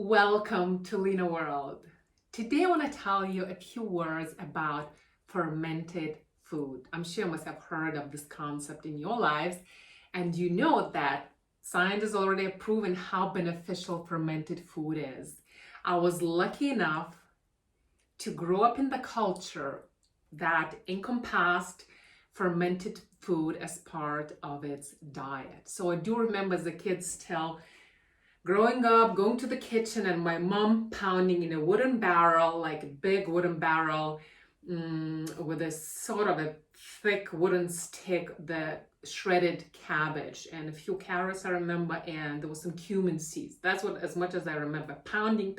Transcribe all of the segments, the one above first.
Welcome to Lina World. Today I want to tell you a few words about fermented food. I'm sure you must have heard of this concept in your lives, and you know that science has already proven how beneficial fermented food is. I was lucky enough to grow up in the culture that encompassed fermented food as part of its diet. So I do remember as a kid still growing up, going to the kitchen and my mom pounding in a wooden barrel, like a big wooden barrel, with a sort of a thick wooden stick, the shredded cabbage and a few carrots I remember, and there was some cumin seeds. That's what, as much as I remember, pounding,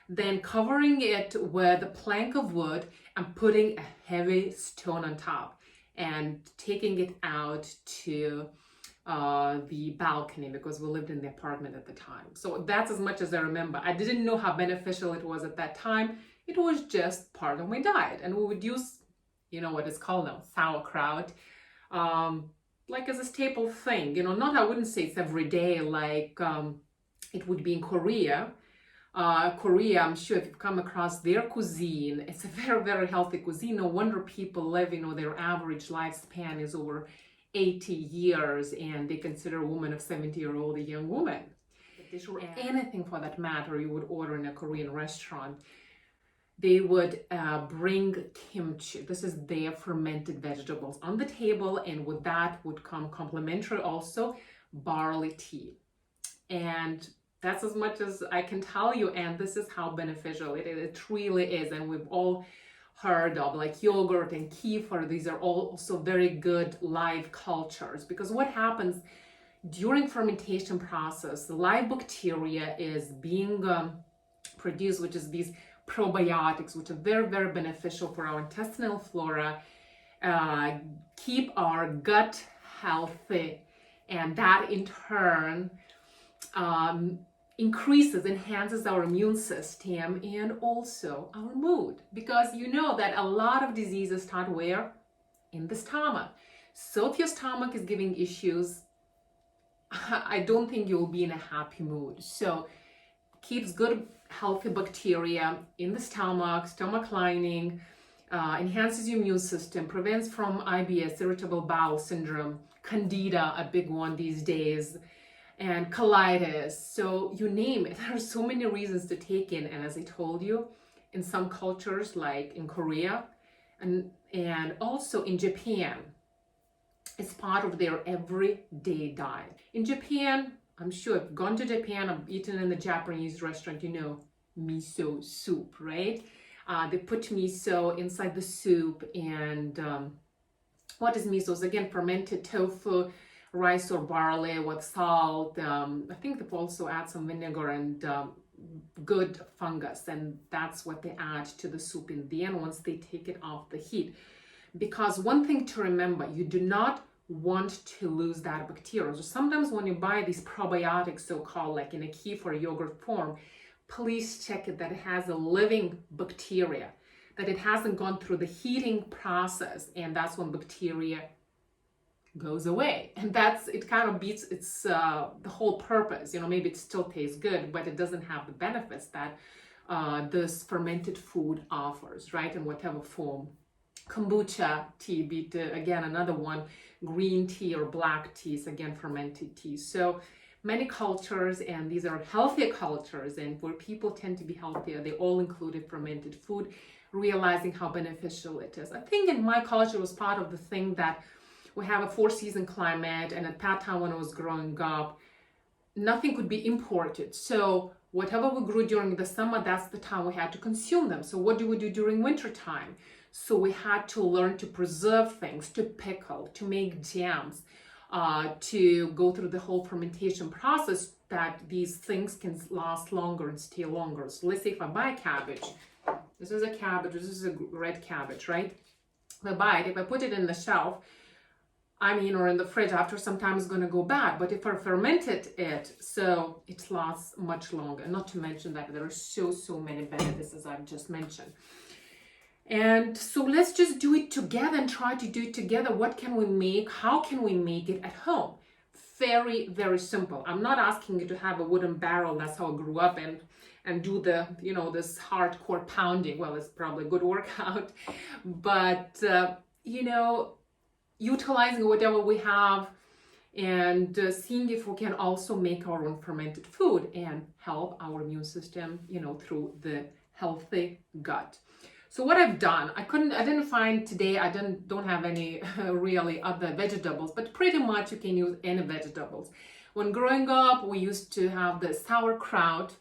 then covering it with a plank of wood and putting a heavy stone on top and taking it out to the balcony because we lived in the apartment at the time. So that's as much as I remember. I didn't know how beneficial it was at that time. It was just part of my diet. And we would use, what is called now, sauerkraut, like as a staple thing. Not, I wouldn't say it's every day like it would be in Korea. Korea, I'm sure if you've come across their cuisine, it's a very, very healthy cuisine. No wonder people live, their average lifespan is over 80 years, and they consider a woman of 70-year-old a young woman. Dish or anything for that matter you would order in a Korean restaurant, they would bring kimchi. This is their fermented vegetables on the table, and with that would come complimentary also barley tea. And that's as much as I can tell you, and this is how beneficial it really is. And we've all heard of like yogurt and kefir. These are also very good live cultures, because what happens during fermentation process, the live bacteria is being produced, which is these probiotics, which are very, very beneficial for our intestinal flora, keep our gut healthy, and that in turn enhances our immune system and also our mood, because you know that a lot of diseases start where? In the stomach. So if your stomach is giving issues, I don't think you'll be in a happy mood. So keeps good healthy bacteria in the stomach lining, enhances your immune system, prevents from IBS, irritable bowel syndrome, candida, a big one these days, and colitis. So you name it, there are so many reasons to take in. And as I told you, in some cultures like in Korea and also in Japan, it's part of their everyday diet. In Japan, I'm sure if you've gone to Japan, I've eaten in the Japanese restaurant, miso soup, right? They put miso inside the soup, and what is miso? It's again fermented tofu, rice or barley with salt. I think they also add some vinegar and good fungus, and that's what they add to the soup in the end once they take it off the heat. Because one thing to remember, you do not want to lose that bacteria. So sometimes when you buy these probiotics, so-called, like in a kefir yogurt form, please check it that it has a living bacteria, that it hasn't gone through the heating process, and that's when bacteria goes away, and it kind of beats its the whole purpose. Maybe it still tastes good, but it doesn't have the benefits that this fermented food offers, right? In whatever form. Kombucha tea, again another one, green tea or black teas, again fermented tea. So many cultures, and these are healthier cultures, and where people tend to be healthier, they all included fermented food, realizing how beneficial it is. I think in my culture it was part of the thing that we have a 4-season climate, and at that time when I was growing up, nothing could be imported. So whatever we grew during the summer, that's the time we had to consume them. So what do we do during winter time? So we had to learn to preserve things, to pickle, to make jams, to go through the whole fermentation process, that these things can last longer and stay longer. So let's say if I buy a cabbage, this is a cabbage, this is a red cabbage, right? If I buy it, if I put it in the shelf, or in the fridge, after some time it's going to go bad. But if I fermented it, so it lasts much longer. Not to mention that there are so many benefits, as I've just mentioned. And so let's just do it together and try to do it together. What can we make? How can we make it at home? very, very simple. I'm not asking you to have a wooden barrel. That's how I grew up, and do the, you know, this hardcore pounding. Well, it's probably a good workout, but you know, utilizing whatever we have, and seeing if we can also make our own fermented food and help our immune system, you know, through the healthy gut. So what I've done, I didn't find today, I don't have any really other vegetables, but pretty much you can use any vegetables. When growing up, we used to have the sauerkraut,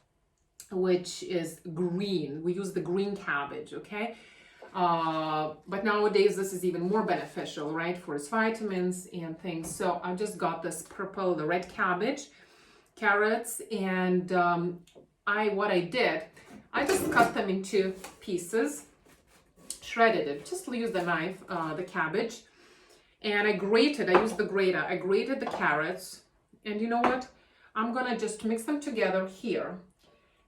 which is green. We use the green cabbage, okay? But nowadays this is even more beneficial, right, for its vitamins and things. So I just got this purple, the red cabbage, carrots, and what I did, I just cut them into pieces, shredded it, just use the knife, the cabbage, and I used the grater, I grated the carrots, and you know what, I'm gonna just mix them together here.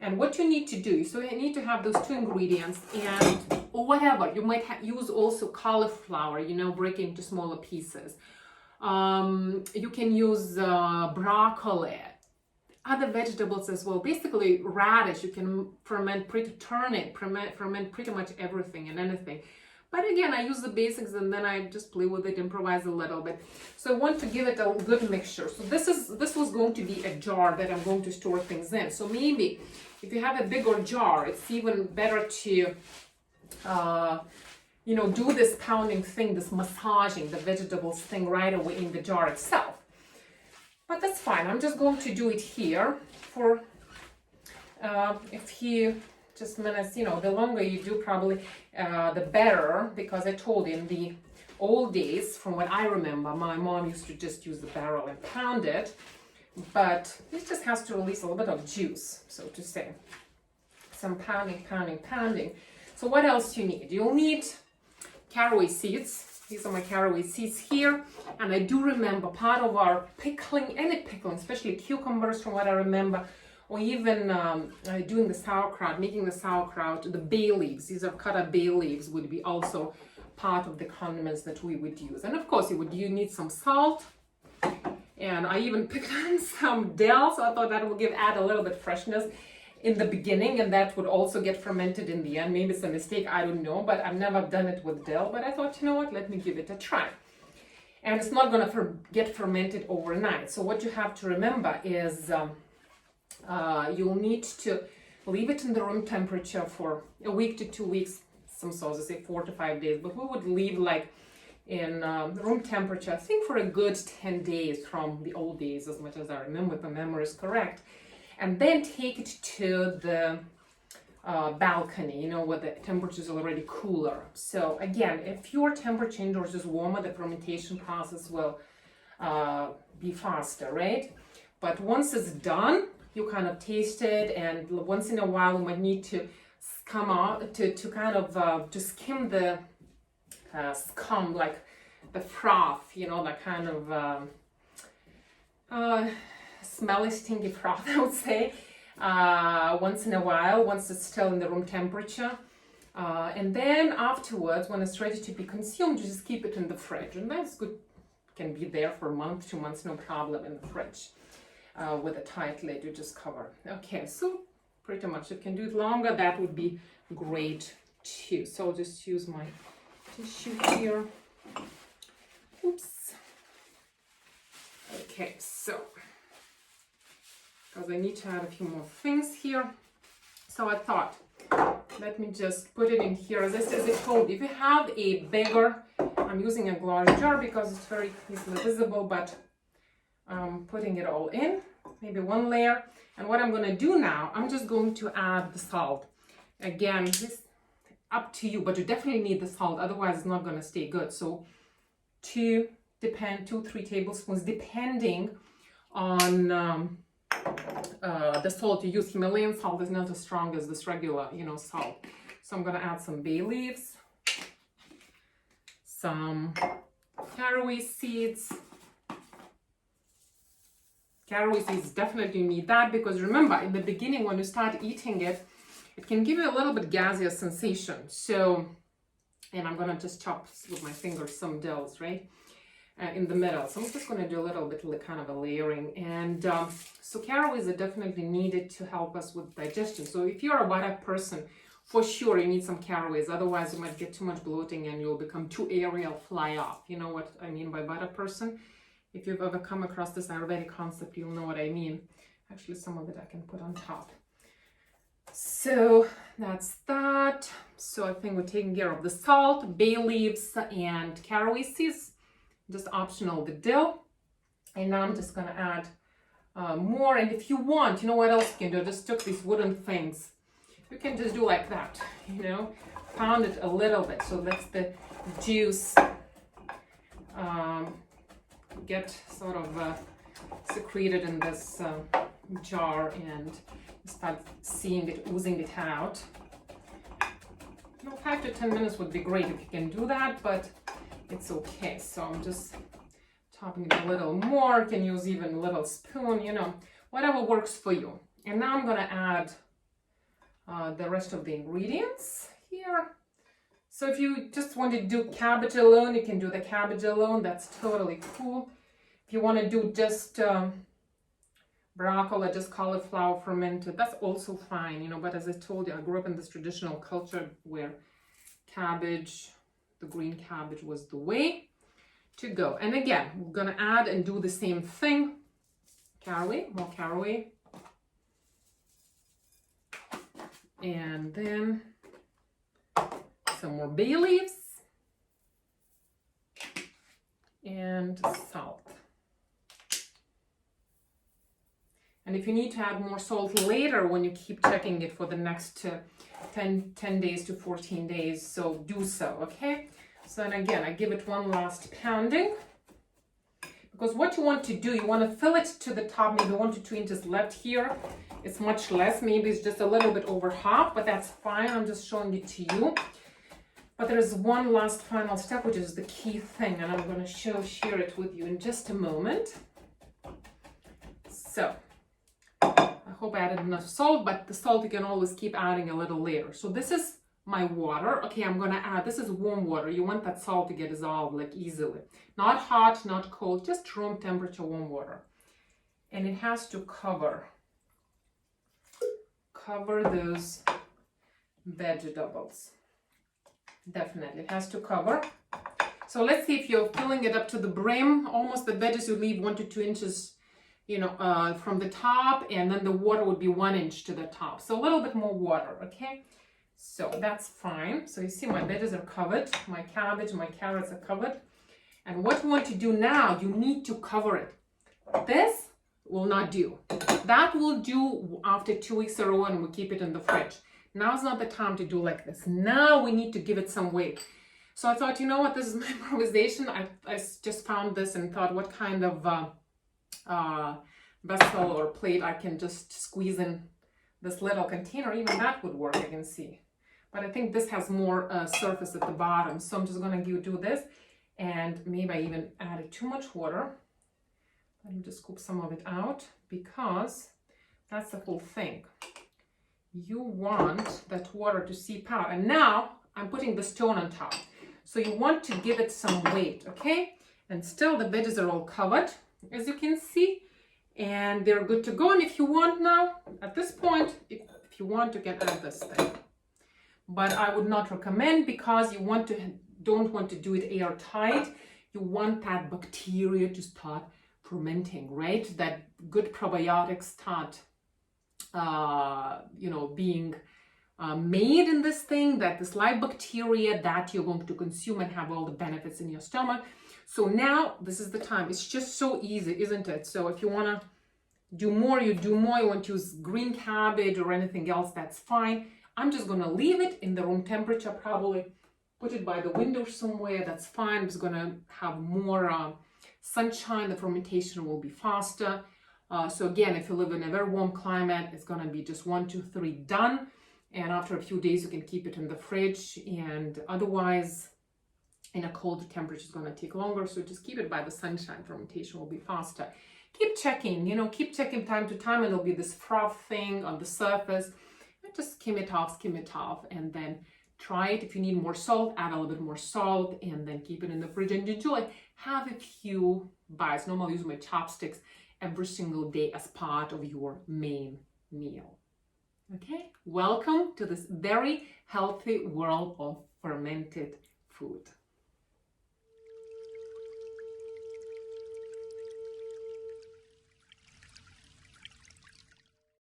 And what you need to do, so you need to have those two ingredients, and or whatever, you might use also cauliflower, you know, break it into smaller pieces. You can use broccoli, other vegetables as well. Basically radish, you can ferment turnip, ferment pretty much everything and anything. But again, I use the basics and then I just play with it, improvise a little bit. So I want to give it a good mixture. So this was going to be a jar that I'm going to store things in. So maybe if you have a bigger jar, it's even better to you know, do this pounding thing, this massaging the vegetables thing right away in the jar itself. But that's fine. I'm just going to do it here for a few just minutes. You know, the longer you do, probably the better, because I told you in the old days, from what I remember, my mom used to just use the barrel and pound it, but it just has to release a little bit of juice, so to say. Some pounding. So what else you need? You'll need caraway seeds. These are my caraway seeds here. And I do remember part of our pickling, any pickling, especially cucumbers from what I remember, or even doing the sauerkraut, making the sauerkraut, the bay leaves, these are cut up bay leaves would be also part of the condiments that we would use. And of course you need some salt. And I even picked on some dill, so I thought that would add a little bit freshness in the beginning, and that would also get fermented in the end. Maybe it's a mistake, I don't know, but I've never done it with dill, but I thought, you know what, let me give it a try. And it's not gonna get fermented overnight. So what you have to remember is you'll need to leave it in the room temperature for a week to 2 weeks. Some sources say 4 to 5 days, but we would leave like in room temperature, I think for a good 10 days from the old days, as much as I remember, if my memory is correct. And then take it to the balcony, you know, where the temperature is already cooler. So again, if your temperature indoors is warmer, the fermentation process will be faster, right? But once it's done, you kind of taste it, and once in a while you might need to come out to kind of to skim the scum, like the froth, you know, that kind of smelly, stinky froth, I would say, once in a while, once it's still in the room temperature. And then afterwards, when it's ready to be consumed, you just keep it in the fridge. And that's good, can be there for a month, 2 months, no problem in the fridge. With a tight lid, you just cover. Okay, so pretty much, if you can do it longer, that would be great too. So I'll just use my tissue here. Oops. Okay, so, because I need to add a few more things here. So I thought, let me just put it in here. As I told you, if you have a bigger, I'm using a glass jar because it's very easily visible, but I'm putting it all in, maybe one layer. And what I'm going to do now, I'm just going to add the salt. Again, this up to you, but you definitely need the salt, otherwise it's not going to stay good. So 2, 3 tablespoons, depending on the salt you use. Himalayan salt is not as strong as this regular, you know, salt. So I'm going to add some bay leaves, some caraway seeds. Caraway seeds, definitely need that, because remember, in the beginning when you start eating it, it can give you a little bit gaseous sensation. So, and I'm gonna just chop with my fingers some dills, right? in the middle. So I'm just going to do a little bit kind of a layering. And so caraway is definitely needed to help us with digestion. So if you're a vata person, for sure you need some caraways. Otherwise you might get too much bloating and you'll become too aerial, fly off. You know what I mean by vata person? If you've ever come across this Ayurvedic concept, you'll know what I mean. Actually, some of it I can put on top. So that's that. So I think we're taking care of the salt, bay leaves, and caraway seeds. Just optional, the dill. And now I'm just gonna add more. And if you want, you know what else you can do? Just took these wooden things. You can just do like that, you know, pound it a little bit. So that's the juice get sort of secreted in this jar and start seeing it, oozing it out. You know, 5 to 10 minutes would be great if you can do that, but it's okay. So I'm just topping it a little more. You can use even a little spoon, you know, whatever works for you. And now I'm gonna add the rest of the ingredients here. So if you just want to do cabbage alone, you can do the cabbage alone. That's totally cool. If you want to do just broccoli, just cauliflower fermented, that's also fine, you know. But as I told you, I grew up in this traditional culture where cabbage, the green cabbage, was the way to go. And again, we're gonna add and do the same thing. Caraway, more caraway. And then some more bay leaves and salt. And if you need to add more salt later when you keep checking it for the next 10 days to 14 days, so do so, okay? So then again, I give it one last pounding. Because what you want to do, you want to fill it to the top, maybe 1 to 2 inches left here. It's much less, maybe it's just a little bit over half, but that's fine. I'm just showing it to you. But there's one last final step, which is the key thing, and I'm going to share it with you in just a moment. So, I hope I added enough salt, but the salt you can always keep adding a little later. So this is my water. Okay, I'm going to add, this is warm water. You want that salt to get dissolved like easily. Not hot, not cold, just room temperature warm water. And it has to cover those vegetables. Definitely, it has to cover. So let's see if you're filling it up to the brim, almost the veggies you leave 1 to 2 inches, you know, from the top, and then the water would be 1 inch to the top. So a little bit more water, okay? So that's fine. So you see my veggies are covered, my cabbage, my carrots are covered. And what we want to do now, you need to cover it. This will not do. That will do after 2 weeks or when we keep it in the fridge. Now's not the time to do like this. Now we need to give it some weight. So I thought, you know what, this is my improvisation. I just found this and thought what kind of vessel or plate I can just squeeze in this little container. Even that would work, I can see. But I think this has more surface at the bottom. So I'm just gonna do this. And maybe I even added too much water. Let me just scoop some of it out, because that's the whole thing. You want that water to seep out. And now I'm putting the stone on top. So you want to give it some weight, okay? And still the veggies are all covered, as you can see. And they're good to go. And if you want now, at this point, if you want, you can add this thing. But I would not recommend, because you don't want to do it airtight. You want that bacteria to start fermenting, right? That good probiotics start, you know, being made in this thing, that this live bacteria that you're going to consume and have all the benefits in your stomach. So now this is the time. It's just so easy, isn't it? So if you want to do more, you do more. You want to use green cabbage or anything else, that's fine. I'm just going to leave it in the room temperature, probably put it by the window somewhere. That's fine. It's going to have more sunshine. The fermentation will be faster. So again, if you live in a very warm climate, it's going to be just 1, 2, 3 done. And after a few days, you can keep it in the fridge. And otherwise, in a colder temperature, it's going to take longer. So just keep it by the sunshine. Fermentation will be faster. Keep checking, you know, keep checking time to time, and there'll be this froth thing on the surface. And just skim it off, and then Try it. If you need more salt, add a little bit more salt and then keep it in the fridge and enjoy. Have a few bites. Normally I use my chopsticks every single day as part of your main meal. Okay, welcome to this very healthy world of fermented food.